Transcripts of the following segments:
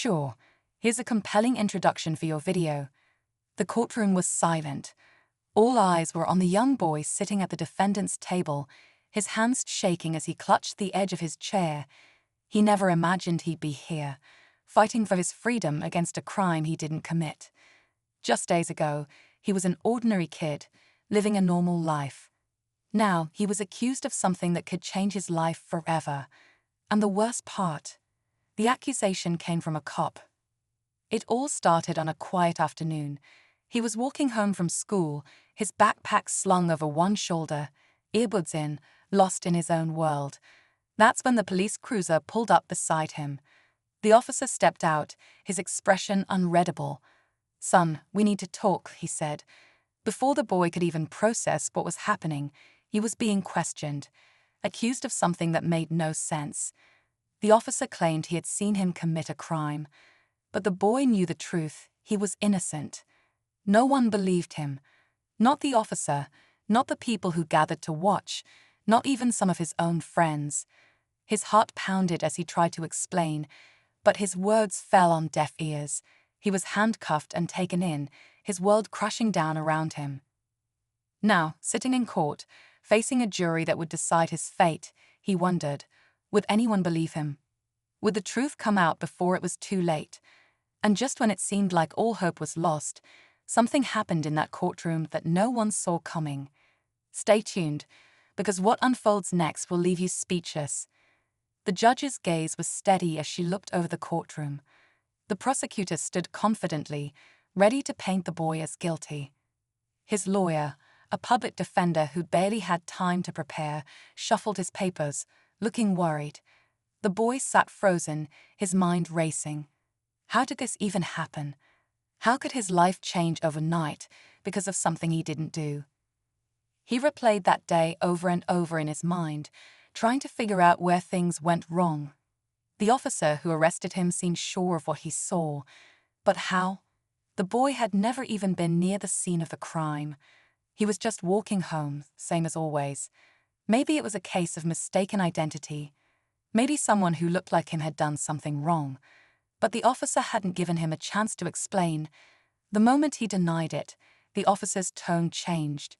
Sure, here's a compelling introduction for your video. The courtroom was silent. All eyes were on the young boy sitting at the defendant's table, his hands shaking as he clutched the edge of his chair. He never imagined he'd be here, fighting for his freedom against a crime he didn't commit. Just days ago, he was an ordinary kid, living a normal life. Now, he was accused of something that could change his life forever. And the worst part, the accusation came from a cop. It all started on a quiet afternoon. He was walking home from school, his backpack slung over one shoulder, earbuds in, lost in his own world. That's when the police cruiser pulled up beside him. The officer stepped out, his expression unreadable. "Son, we need to talk," he said. Before the boy could even process what was happening, he was being questioned, accused of something that made no sense. The officer claimed he had seen him commit a crime. But the boy knew the truth. He was innocent. No one believed him. Not the officer, not the people who gathered to watch, not even some of his own friends. His heart pounded as he tried to explain, but his words fell on deaf ears. He was handcuffed and taken in, his world crashing down around him. Now, sitting in court, facing a jury that would decide his fate, he wondered, would anyone believe him? Would the truth come out before it was too late? And just when it seemed like all hope was lost, something happened in that courtroom that no one saw coming. Stay tuned, because what unfolds next will leave you speechless. The judge's gaze was steady as she looked over the courtroom. The prosecutor stood confidently, ready to paint the boy as guilty. His lawyer, a public defender who barely had time to prepare, shuffled his papers, looking worried. The boy sat frozen, his mind racing. How did this even happen? How could his life change overnight because of something he didn't do? He replayed that day over and over in his mind, trying to figure out where things went wrong. The officer who arrested him seemed sure of what he saw. But how? The boy had never even been near the scene of the crime. He was just walking home, same as always. Maybe it was a case of mistaken identity. Maybe someone who looked like him had done something wrong. But the officer hadn't given him a chance to explain. The moment he denied it, the officer's tone changed.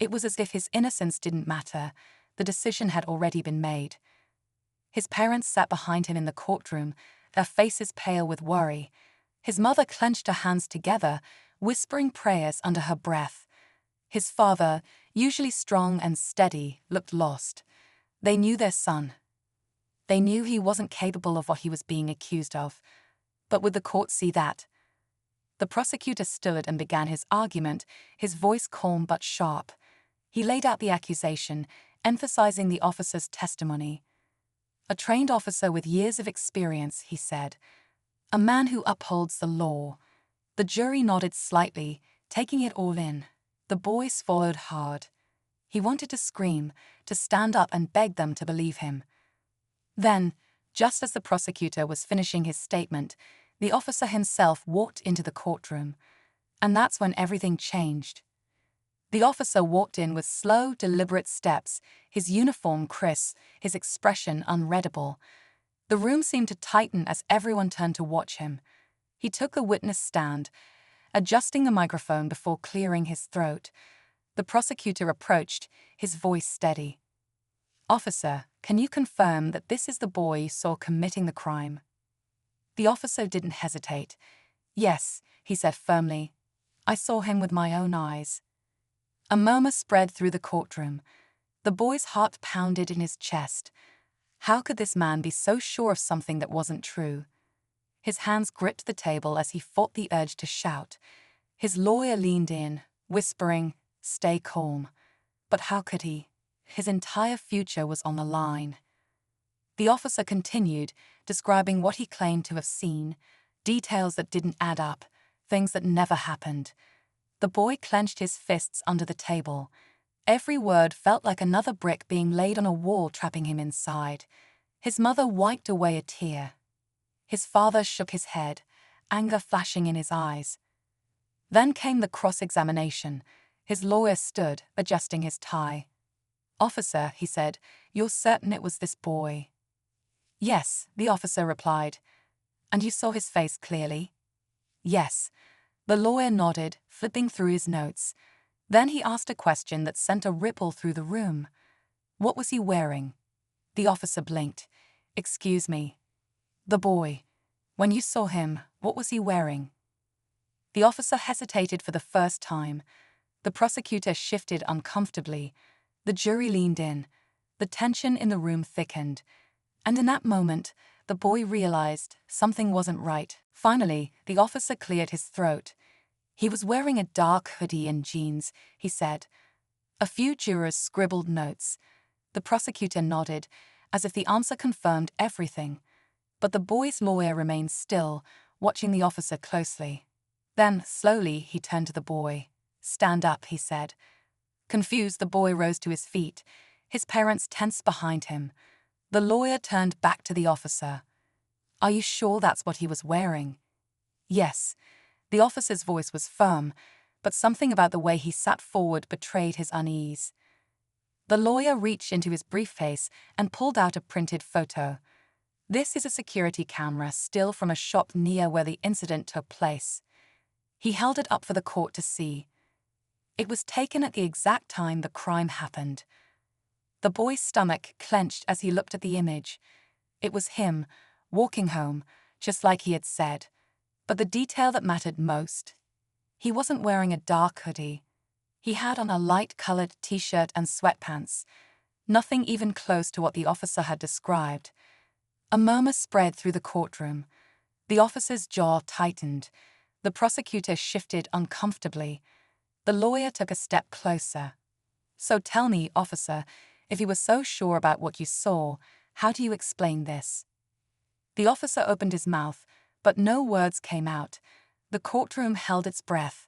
It was as if his innocence didn't matter. The decision had already been made. His parents sat behind him in the courtroom, their faces pale with worry. His mother clenched her hands together, whispering prayers under her breath. His father, usually strong and steady, looked lost. They knew their son. They knew he wasn't capable of what he was being accused of. But would the court see that? The prosecutor stood and began his argument, his voice calm but sharp. He laid out the accusation, emphasizing the officer's testimony. "A trained officer with years of experience," he said. "A man who upholds the law." The jury nodded slightly, taking it all in. The boy swallowed hard. He wanted to scream, to stand up and beg them to believe him. Then, just as the prosecutor was finishing his statement, the officer himself walked into the courtroom. And that's when everything changed. The officer walked in with slow, deliberate steps, his uniform crisp, his expression unreadable. The room seemed to tighten as everyone turned to watch him. He took a witness stand, adjusting the microphone before clearing his throat. The prosecutor approached, his voice steady. "Officer, can you confirm that this is the boy you saw committing the crime?" The officer didn't hesitate. "Yes," he said firmly. "I saw him with my own eyes." A murmur spread through the courtroom. The boy's heart pounded in his chest. How could this man be so sure of something that wasn't true? His hands gripped the table as he fought the urge to shout. His lawyer leaned in, whispering, "Stay calm." But how could he? His entire future was on the line. The officer continued, describing what he claimed to have seen, details that didn't add up, things that never happened. The boy clenched his fists under the table. Every word felt like another brick being laid on a wall, trapping him inside. His mother wiped away a tear. His father shook his head, anger flashing in his eyes. Then came the cross-examination. His lawyer stood, adjusting his tie. "Officer," he said, "you're certain it was this boy?" "Yes," the officer replied. And you saw his face clearly? Yes. The lawyer nodded, flipping through his notes. Then he asked a question that sent a ripple through the room. What was he wearing? The officer blinked. Excuse me. The boy. When you saw him, what was he wearing? The officer hesitated for the first time. The prosecutor shifted uncomfortably. The jury leaned in. The tension in the room thickened. And in that moment, the boy realized something wasn't right. Finally, the officer cleared his throat. He was wearing a dark hoodie and jeans, he said. A few jurors scribbled notes. The prosecutor nodded, as if the answer confirmed everything. But the boy's lawyer remained still, watching the officer closely. Then, slowly, he turned to the boy. Stand up, he said. Confused, the boy rose to his feet. His parents tensed behind him. The lawyer turned back to the officer. Are you sure that's what he was wearing? Yes. The officer's voice was firm, but something about the way he sat forward betrayed his unease. The lawyer reached into his briefcase and pulled out a printed photo. This is a security camera still from a shop near where the incident took place. He held it up for the court to see. It was taken at the exact time the crime happened. The boy's stomach clenched as he looked at the image. It was him, walking home, just like he had said. But the detail that mattered most. He wasn't wearing a dark hoodie. He had on a light-colored t-shirt and sweatpants, nothing even close to what the officer had described. A murmur spread through the courtroom. The officer's jaw tightened. The prosecutor shifted uncomfortably. The lawyer took a step closer. So tell me, officer, if you were so sure about what you saw, how do you explain this? The officer opened his mouth, but no words came out. The courtroom held its breath.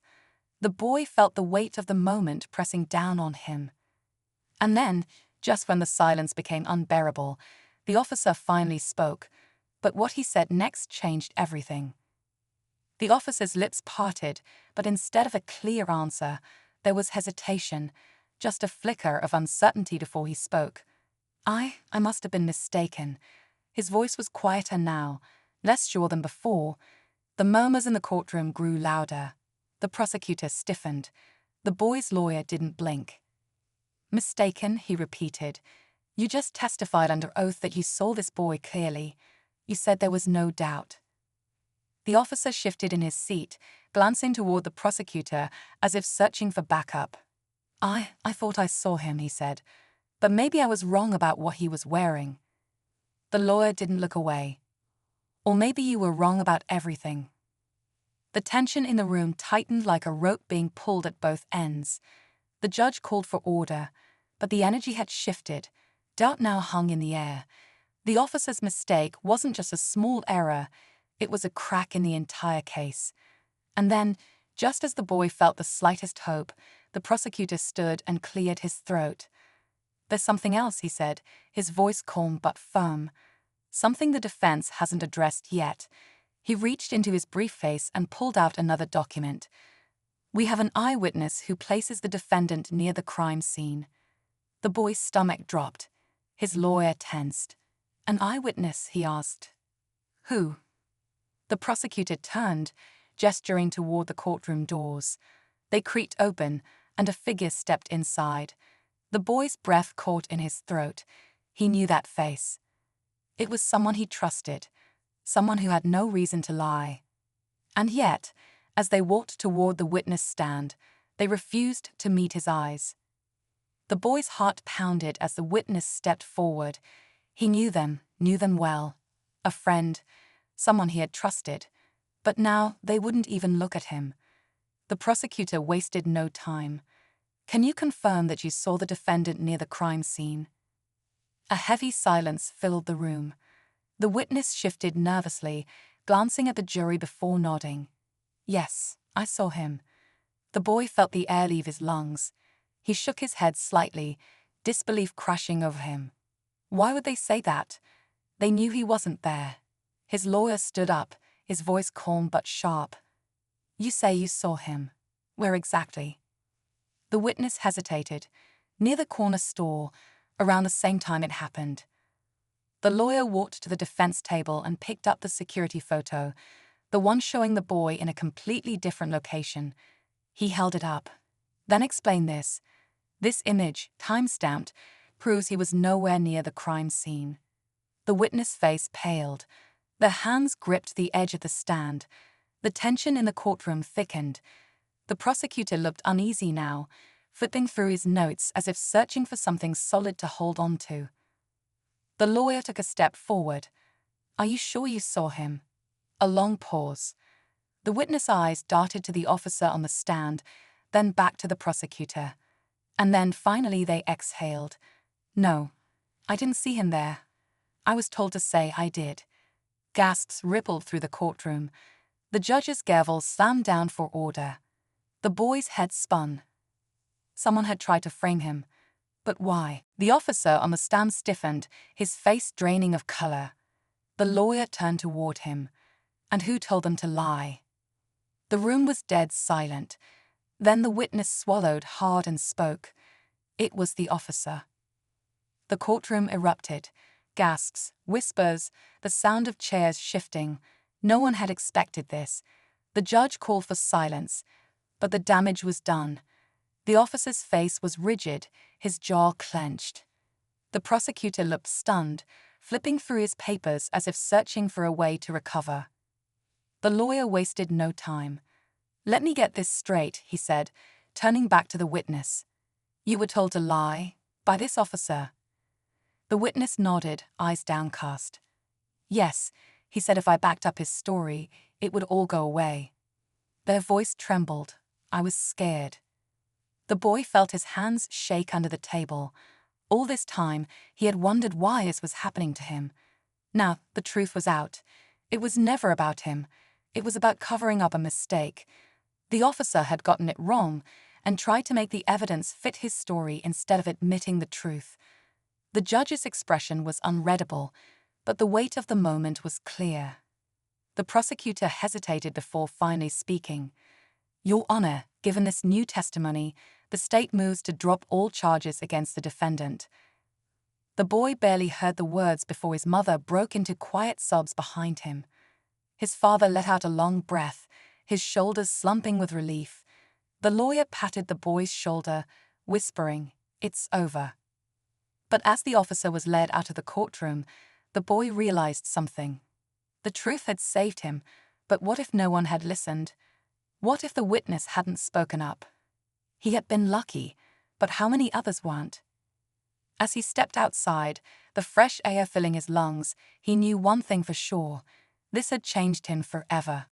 The boy felt the weight of the moment pressing down on him. And then, just when the silence became unbearable, the officer finally spoke, but what he said next changed everything. The officer's lips parted, but instead of a clear answer, there was hesitation, just a flicker of uncertainty before he spoke. I must have been mistaken. His voice was quieter now, less sure than before. The murmurs in the courtroom grew louder. The prosecutor stiffened. The boy's lawyer didn't blink. Mistaken, he repeated. You just testified under oath that you saw this boy clearly. You said there was no doubt. The officer shifted in his seat, glancing toward the prosecutor as if searching for backup. I thought I saw him, he said, but maybe I was wrong about what he was wearing. The lawyer didn't look away. Or maybe you were wrong about everything. The tension in the room tightened like a rope being pulled at both ends. The judge called for order, but the energy had shifted. Doubt now hung in the air. The officer's mistake wasn't just a small error, it was a crack in the entire case. And then, just as the boy felt the slightest hope, the prosecutor stood and cleared his throat. There's something else, he said, his voice calm but firm. Something the defense hasn't addressed yet. He reached into his briefcase and pulled out another document. We have an eyewitness who places the defendant near the crime scene. The boy's stomach dropped. His lawyer tensed. An eyewitness, he asked. Who? The prosecutor turned, gesturing toward the courtroom doors. They creaked open, and a figure stepped inside. The boy's breath caught in his throat. He knew that face. It was someone he trusted, someone who had no reason to lie. And yet, as they walked toward the witness stand, they refused to meet his eyes. The boy's heart pounded as the witness stepped forward. He knew them well. A friend, someone he had trusted. But now they wouldn't even look at him. The prosecutor wasted no time. Can you confirm that you saw the defendant near the crime scene? A heavy silence filled the room. The witness shifted nervously, glancing at the jury before nodding. Yes, I saw him. The boy felt the air leave his lungs. He shook his head slightly, disbelief crashing over him. Why would they say that? They knew he wasn't there. His lawyer stood up, his voice calm but sharp. You say you saw him. Where exactly? The witness hesitated. Near the corner store, around the same time it happened. The lawyer walked to the defense table and picked up the security photo, the one showing the boy in a completely different location. He held it up. Then explained this. This image, time-stamped, proves he was nowhere near the crime scene. The witness' face paled. Their hands gripped the edge of the stand. The tension in the courtroom thickened. The prosecutor looked uneasy now, flipping through his notes as if searching for something solid to hold on to. The lawyer took a step forward. "Are you sure you saw him?" A long pause. The witness' eyes darted to the officer on the stand, then back to the prosecutor. And then finally they exhaled. "No, I didn't see him there. I was told to say I did." Gasps rippled through the courtroom. The judge's gavel slammed down for order. The boy's head spun. Someone had tried to frame him. But why? The officer on the stand stiffened, his face draining of color. The lawyer turned toward him. And who told them to lie? The room was dead silent. Then the witness swallowed hard and spoke. It was the officer. The courtroom erupted. Gasps, whispers, the sound of chairs shifting. No one had expected this. The judge called for silence, but the damage was done. The officer's face was rigid, his jaw clenched. The prosecutor looked stunned, flipping through his papers as if searching for a way to recover. The lawyer wasted no time. "Let me get this straight," he said, turning back to the witness. "You were told to lie? By this officer?" The witness nodded, eyes downcast. "Yes," he said, "if I backed up his story, it would all go away." Their voice trembled. I was scared. The boy felt his hands shake under the table. All this time, he had wondered why this was happening to him. Now, the truth was out. It was never about him. It was about covering up a mistake. The officer had gotten it wrong and tried to make the evidence fit his story instead of admitting the truth. The judge's expression was unreadable, but the weight of the moment was clear. The prosecutor hesitated before finally speaking. "Your Honor, given this new testimony, the state moves to drop all charges against the defendant." The boy barely heard the words before his mother broke into quiet sobs behind him. His father let out a long breath, his shoulders slumping with relief. The lawyer patted the boy's shoulder, whispering, "It's over." But as the officer was led out of the courtroom, the boy realized something. The truth had saved him, but what if no one had listened? What if the witness hadn't spoken up? He had been lucky, but how many others weren't? As he stepped outside, the fresh air filling his lungs, he knew one thing for sure. This had changed him forever.